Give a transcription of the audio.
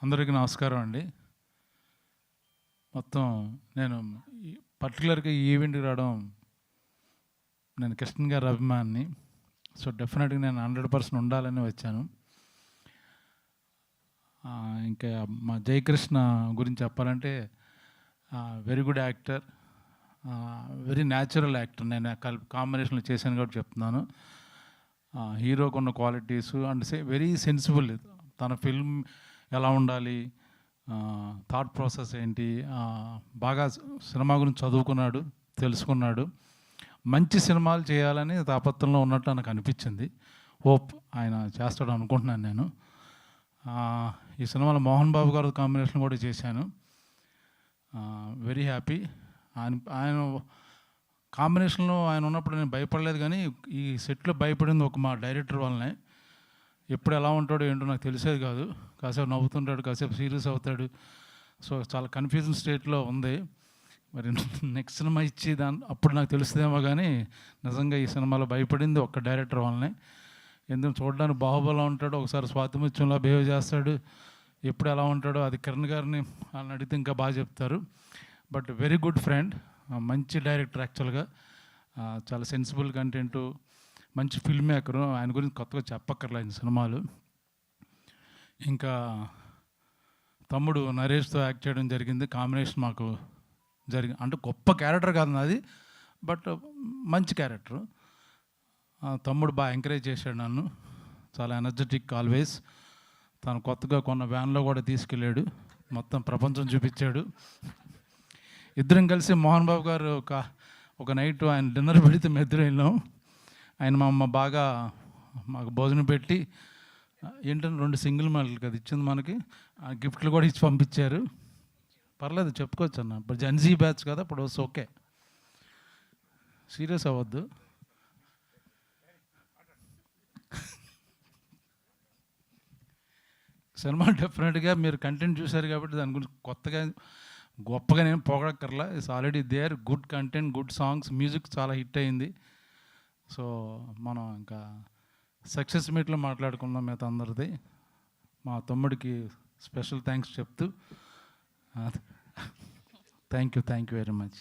అందరికీ నమస్కారం అండి. మొత్తం నేను పర్టికులర్గా ఈ ఈవెంట్కి రావడం, నేను కృష్ణ గారి అభిమానిని. సో డెఫినెట్గా నేను 100% ఉండాలని వచ్చాను. ఇంకా మా జయకృష్ణ గురించి చెప్పాలంటే very good actor, very natural actor. నేను కాంబినేషన్లో చేశాను కాబట్టి చెప్తున్నాను. హీరోకు ఉన్న క్వాలిటీస్ అండ్ వెరీ సెన్సిబుల్. తన ఫిల్మ్ ఎలా ఉండాలి, థాట్ ప్రాసెస్ ఏంటి, బాగా సినిమా గురించి చదువుకున్నాడు, తెలుసుకున్నాడు. మంచి సినిమాలు చేయాలని తాపత్రంలో ఉన్నట్టు నాకు అనిపించింది. హోప్ ఆయన చేస్తాడు అనుకుంటున్నాను నేను. ఈ సినిమాలో మోహన్ బాబు గారు కాంబినేషన్ కూడా చేశాను. Very happy. ఆయన కాంబినేషన్లో ఆయన ఉన్నప్పుడు నేను భయపడలేదు, కానీ ఈ సెట్లో భయపడింది ఒక మా డైరెక్టర్ వల్లనే. ఎప్పుడు ఎలా ఉంటాడో ఏంటో నాకు తెలిసేది కాదు. కాసేపు నవ్వుతుంటాడు, కాసేపు సీరియస్ అవుతాడు. సో చాలా కన్ఫ్యూజన్ స్టేట్లో ఉంది. మరి నెక్స్ట్ సినిమా ఇచ్చి అప్పుడు నాకు తెలుస్తుందేమో, కానీ నిజంగా ఈ సినిమాలో భయపడింది ఒక్క డైరెక్టర్ వల్లనే. ఎందుకు చూడడానికి బాహుబలిలో ఉంటాడు, ఒకసారి స్వాతిముత్యంలో బిహేవ్ చేస్తాడు. ఎప్పుడు ఎలా ఉంటాడో అది కిరణ్ గారిని వాళ్ళని అడిగితే ఇంకా బాగా చెప్తారు. బట్ వెరీ గుడ్ ఫ్రెండ్, మంచి డైరెక్టర్. యాక్చువల్గా చాలా సెన్సిబుల్ కంటెంటు, మంచి ఫిల్మ్ మేకరు. ఆయన గురించి కొత్తగా చెప్పక్కర్లేదు సినిమాలు. ఇంకా తమ్ముడు నరేష్తో యాక్ట్ చేయడం జరిగింది. కాంబినేషన్ మాకు అంటే గొప్ప క్యారెక్టర్ కాదు నాది, బట్ మంచి క్యారెక్టరు. తమ్ముడు బాగా ఎంకరేజ్ చేశాడు నన్ను, చాలా ఎనర్జెటిక్ ఆల్వేస్. తను కొత్తగా కొన్న వ్యాన్లో కూడా తీసుకెళ్ళాడు, మొత్తం ప్రపంచం చూపించాడు. ఇద్దరం కలిసి మోహన్ బాబు గారు ఒక నైట్ ఆయన డిన్నర్ పెడితే మేము ఇద్దరం వెళ్ళాం. ఆయన మా అమ్మ బాగా మాకు భోజనం పెట్టి, ఏంటంటే 2 సింగిల్ మాటలు కదా ఇచ్చింది మనకి, గిఫ్ట్లు కూడా ఇచ్చి పంపించారు. పర్లేదు చెప్పుకోవచ్చు అన్న, ఇప్పుడు జెన్జీ బ్యాచ్ కదా, ఇప్పుడు ఓకే, సీరియస్ అవ్వద్దు. సినిమా డెఫినెట్గా మీరు కంటెంట్ చూశారు కాబట్టి దాని గురించి గొప్పగా నేను పొగడక్కర్లా. It's already there. Good content, good songs, music చాలా హిట్ అయింది. సో మనం ఇంకా సక్సెస్ మీట్లో మాట్లాడుకుందాం మిగతా అందరిది. మా తమ్ముడికి స్పెషల్ థ్యాంక్స్ చెప్తూ థ్యాంక్ యూ వెరీ మచ్.